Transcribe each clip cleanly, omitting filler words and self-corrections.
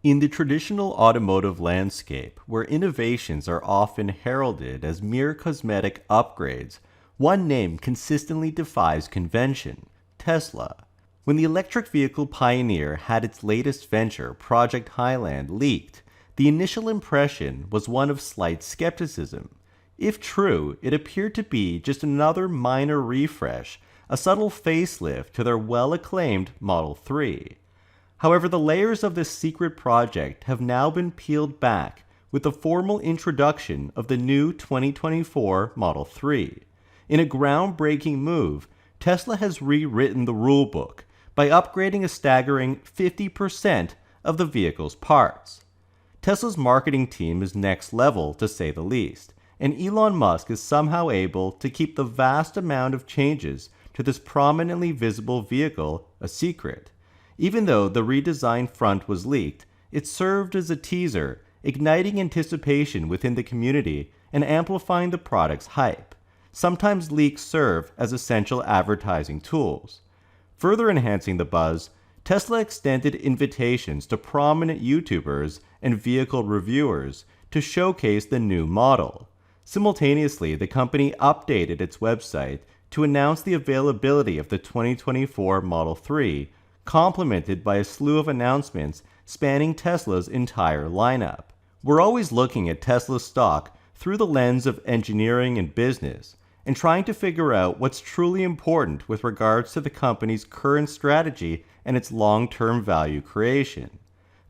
In the traditional automotive landscape, where innovations are often heralded as mere cosmetic upgrades, one name consistently defies convention: Tesla. When the electric vehicle pioneer had its latest venture, Project Highland, leaked, the initial impression was one of slight skepticism. If true, it appeared to be just another minor refresh, a subtle facelift to their well-acclaimed Model 3. However, the layers of this secret project have now been peeled back with the formal introduction of the new 2024 Model 3. In a groundbreaking move, Tesla has rewritten the rulebook by upgrading a staggering 50% of the vehicle's parts. Tesla's marketing team is next level, to say the least, and Elon Musk is somehow able to keep the vast amount of changes to this prominently visible vehicle a secret. Even though the redesigned front was leaked, it served as a teaser, igniting anticipation within the community and amplifying the product's hype. Sometimes leaks serve as essential advertising tools. Further enhancing the buzz, Tesla extended invitations to prominent YouTubers and vehicle reviewers to showcase the new model. Simultaneously, the company updated its website to announce the availability of the 2024 Model 3, complemented by a slew of announcements spanning Tesla's entire lineup. We're always looking at Tesla stock through the lens of engineering and business, and trying to figure out what's truly important with regards to the company's current strategy and its long-term value creation.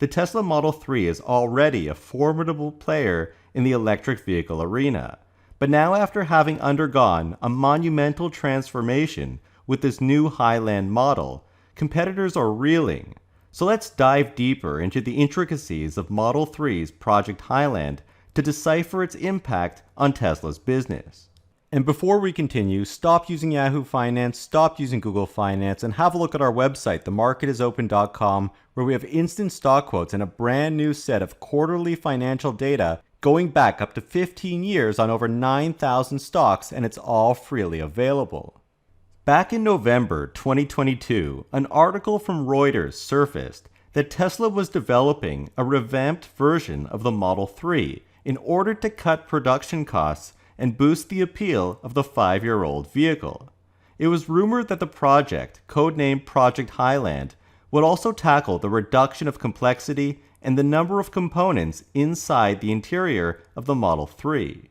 The Tesla Model 3 is already a formidable player in the electric vehicle arena, but now after having undergone a monumental transformation with this new Highland model, competitors are reeling. So let's dive deeper into the intricacies of Model 3's Project Highland to decipher its impact on Tesla's business. And before we continue, stop using Yahoo Finance, stop using Google Finance, and have a look at our website, themarketisopen.com, where we have instant stock quotes and a brand new set of quarterly financial data going back up to 15 years on over 9,000 stocks, and it's all freely available. Back in November 2022, an article from Reuters surfaced that Tesla was developing a revamped version of the Model 3 in order to cut production costs and boost the appeal of the 5-year-old vehicle. It was rumored that the project, codenamed Project Highland, would also tackle the reduction of complexity and the number of components inside the interior of the Model 3.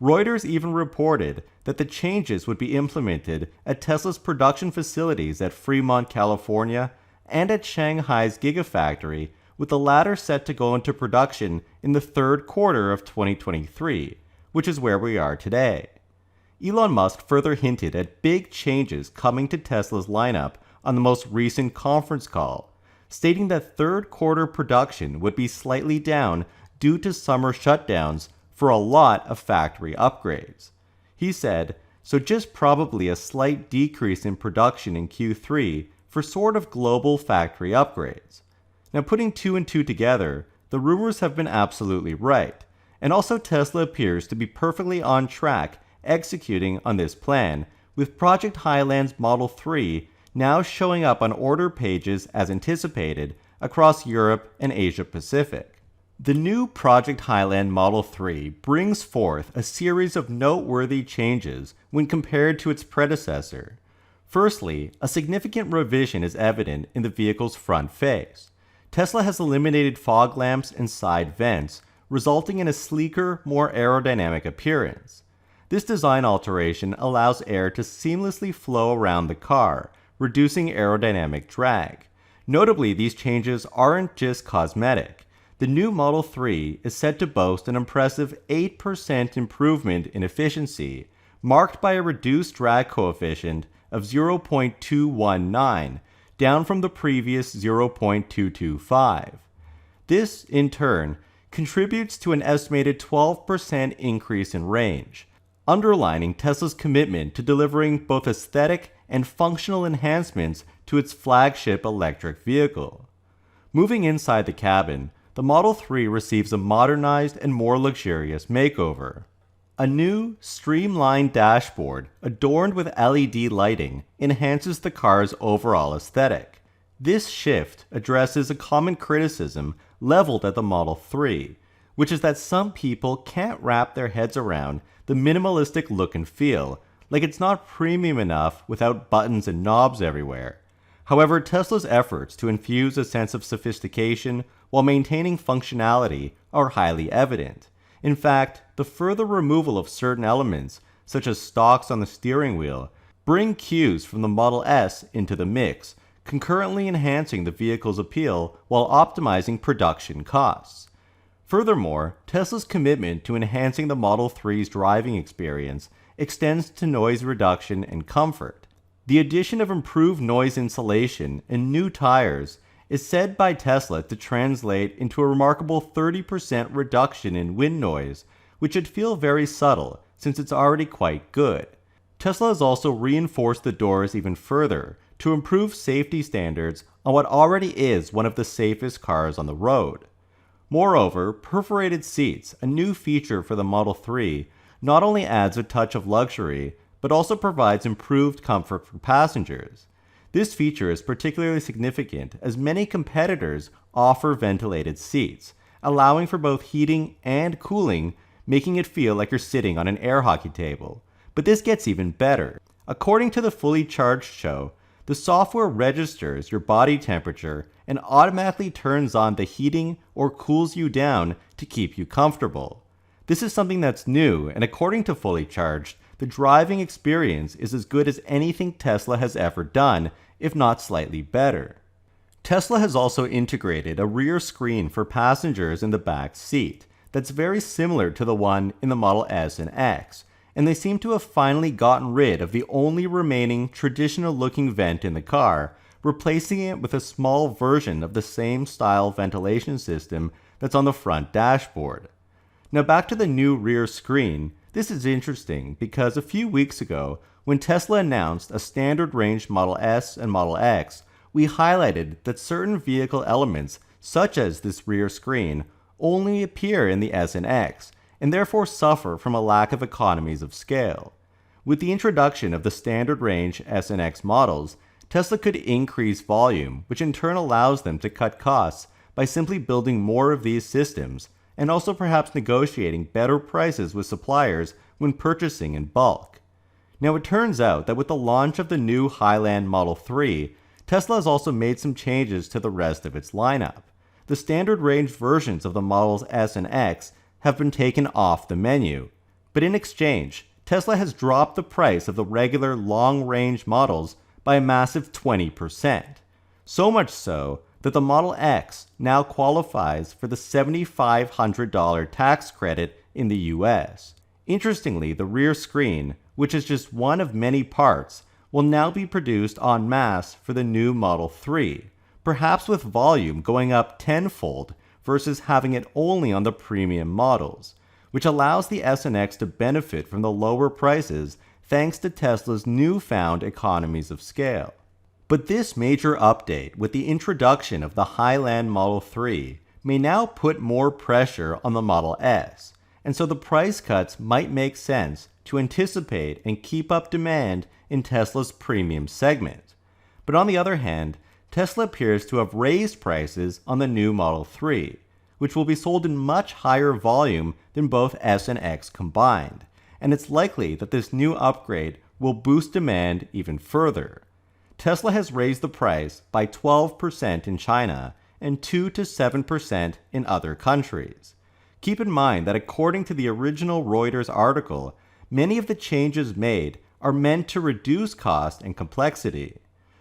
Reuters even reported that the changes would be implemented at Tesla's production facilities at Fremont, California, and at Shanghai's Gigafactory, with the latter set to go into production in the third quarter of 2023, which is where we are today. Elon Musk further hinted at big changes coming to Tesla's lineup on the most recent conference call, stating that third quarter production would be slightly down due to summer shutdowns for a lot of factory upgrades. He said, so just probably a slight decrease in production in Q3 for sort of global factory upgrades. Now, putting two and two together, the rumors have been absolutely right, and also Tesla appears to be perfectly on track executing on this plan, with Project Highland's Model 3 now showing up on order pages as anticipated across Europe and Asia Pacific. The new Project Highland Model 3 brings forth a series of noteworthy changes when compared to its predecessor. Firstly, a significant revision is evident in the vehicle's front face. Tesla has eliminated fog lamps and side vents, resulting in a sleeker, more aerodynamic appearance. This design alteration allows air to seamlessly flow around the car, reducing aerodynamic drag. Notably, these changes aren't just cosmetic. The new Model 3 is set to boast an impressive 8% improvement in efficiency, marked by a reduced drag coefficient of 0.219, down from the previous 0.225. This, in turn, contributes to an estimated 12% increase in range, underlining Tesla's commitment to delivering both aesthetic and functional enhancements to its flagship electric vehicle. Moving inside the cabin, the Model 3 receives a modernized and more luxurious makeover. A new, streamlined dashboard adorned with LED lighting enhances the car's overall aesthetic. This shift addresses a common criticism leveled at the Model 3, which is that some people can't wrap their heads around the minimalistic look and feel, like it's not premium enough without buttons and knobs everywhere. However, Tesla's efforts to infuse a sense of sophistication while maintaining functionality are highly evident. In fact, the further removal of certain elements, such as stalks on the steering wheel, bring cues from the Model S into the mix, concurrently enhancing the vehicle's appeal while optimizing production costs. Furthermore, Tesla's commitment to enhancing the Model 3's driving experience extends to noise reduction and comfort. The addition of improved noise insulation and new tires is said by Tesla to translate into a remarkable 30% reduction in wind noise, which would feel very subtle since it's already quite good. Tesla has also reinforced the doors even further to improve safety standards on what already is one of the safest cars on the road. Moreover, perforated seats, a new feature for the Model 3, not only adds a touch of luxury, but also provides improved comfort for passengers. This feature is particularly significant as many competitors offer ventilated seats, allowing for both heating and cooling, making it feel like you're sitting on an air hockey table. But this gets even better. According to the Fully Charged show, the software registers your body temperature and automatically turns on the heating or cools you down to keep you comfortable. This is something that's new, and according to Fully Charged, the driving experience is as good as anything Tesla has ever done, if not slightly better. Tesla has also integrated a rear screen for passengers in the back seat that's very similar to the one in the Model S and X, and they seem to have finally gotten rid of the only remaining traditional-looking vent in the car, replacing it with a small version of the same style ventilation system that's on the front dashboard. Now back to the new rear screen. This is interesting because a few weeks ago, when Tesla announced a standard range Model S and Model X, we highlighted that certain vehicle elements, such as this rear screen, only appear in the S and X, and therefore suffer from a lack of economies of scale. With the introduction of the standard range S and X models, Tesla could increase volume, which in turn allows them to cut costs by simply building more of these systems, and also perhaps negotiating better prices with suppliers when purchasing in bulk. Now it turns out that with the launch of the new Highland Model 3, Tesla has also made some changes to the rest of its lineup. The standard range versions of the Models S and X have been taken off the menu, but in exchange, Tesla has dropped the price of the regular long-range models by a massive 20%. So much so that the Model X now qualifies for the $7,500 tax credit in the US. Interestingly, the rear screen, which is just one of many parts, will now be produced en masse for the new Model 3, perhaps with volume going up tenfold versus having it only on the premium models, which allows the S and X to benefit from the lower prices thanks to Tesla's newfound economies of scale. But this major update with the introduction of the Highland Model 3 may now put more pressure on the Model S, and so the price cuts might make sense to anticipate and keep up demand in Tesla's premium segment. But on the other hand, Tesla appears to have raised prices on the new Model 3, which will be sold in much higher volume than both S and X combined, and it's likely that this new upgrade will boost demand even further. Tesla has raised the price by 12% in China and 2 to 7% in other countries. Keep in mind that according to the original Reuters article, many of the changes made are meant to reduce cost and complexity.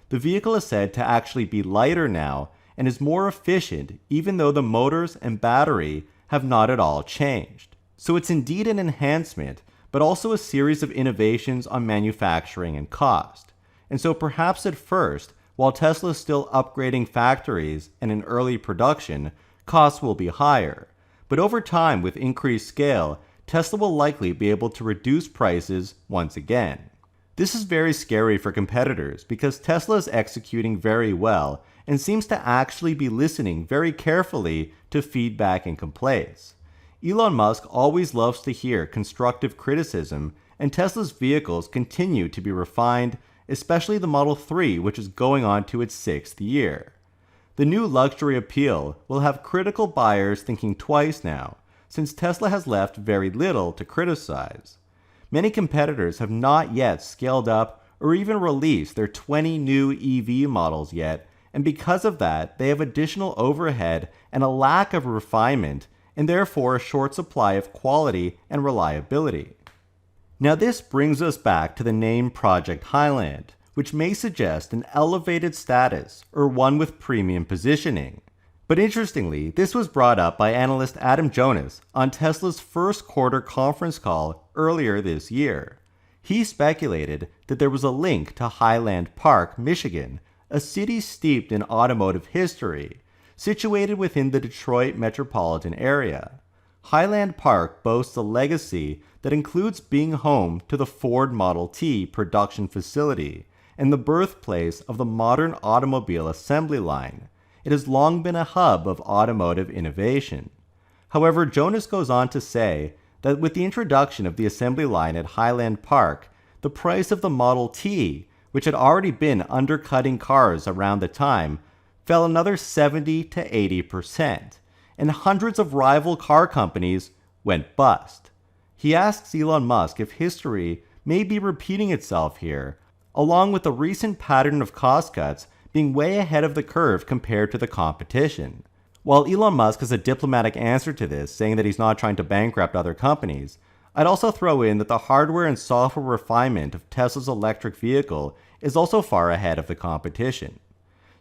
The vehicle is said to actually be lighter now and is more efficient even though the motors and battery have not at all changed. So it's indeed an enhancement, but also a series of innovations on manufacturing and cost. And so perhaps at first, while Tesla is still upgrading factories and in early production, costs will be higher. But over time, with increased scale, Tesla will likely be able to reduce prices once again. This is very scary for competitors because Tesla is executing very well and seems to actually be listening very carefully to feedback and complaints. Elon Musk always loves to hear constructive criticism, and Tesla's vehicles continue to be refined especially the Model 3, which is going on to its 6th year. The new luxury appeal will have critical buyers thinking twice now, since Tesla has left very little to criticize. Many competitors have not yet scaled up or even released their 20 new EV models yet, and because of that, they have additional overhead and a lack of refinement, and therefore a short supply of quality and reliability. Now this brings us back to the name Project Highland, which may suggest an elevated status or one with premium positioning. But interestingly, this was brought up by analyst Adam Jonas on Tesla's first quarter conference call earlier this year. He speculated that there was a link to Highland Park, Michigan, a city steeped in automotive history, situated within the Detroit metropolitan area. Highland Park boasts a legacy that includes being home to the Ford Model T production facility and the birthplace of the modern automobile assembly line. It has long been a hub of automotive innovation. However, Jonas goes on to say that with the introduction of the assembly line at Highland Park, the price of the Model T, which had already been undercutting cars around the time, fell another 70 to 80%, and hundreds of rival car companies went bust. He asks Elon Musk if history may be repeating itself here, along with the recent pattern of cost cuts being way ahead of the curve compared to the competition. While Elon Musk has a diplomatic answer to this, saying that he's not trying to bankrupt other companies, I'd also throw in that the hardware and software refinement of Tesla's electric vehicle is also far ahead of the competition.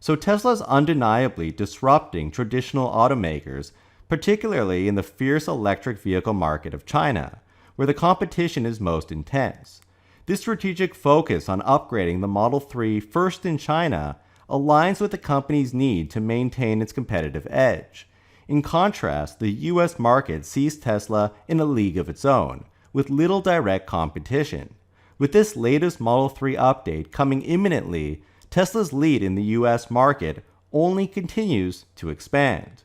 So Tesla's undeniably disrupting traditional automakers, particularly in the fierce electric vehicle market of China, where the competition is most intense. This strategic focus on upgrading the Model 3 first in China aligns with the company's need to maintain its competitive edge. In contrast, the US market sees Tesla in a league of its own, with little direct competition. With this latest Model 3 update coming imminently, Tesla's lead in the US market only continues to expand.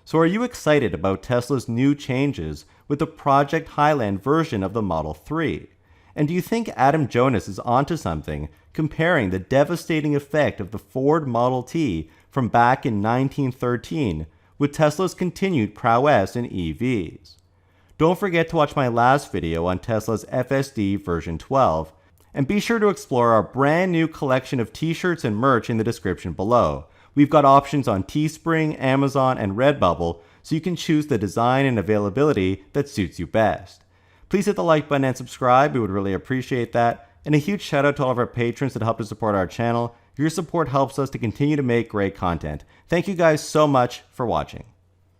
So are you excited about Tesla's new changes with the Project Highland version of the Model 3? And do you think Adam Jonas is onto something comparing the devastating effect of the Ford Model T from back in 1913 with Tesla's continued prowess in EVs? Don't forget to watch my last video on Tesla's FSD version 12, and be sure to explore our brand new collection of t-shirts and merch in the description below. We've got options on Teespring, Amazon, and Redbubble, so you can choose the design and availability that suits you best. Please hit the like button and subscribe, we would really appreciate that. And a huge shout out to all of our patrons that help to support our channel. Your support helps us to continue to make great content. Thank you guys so much for watching.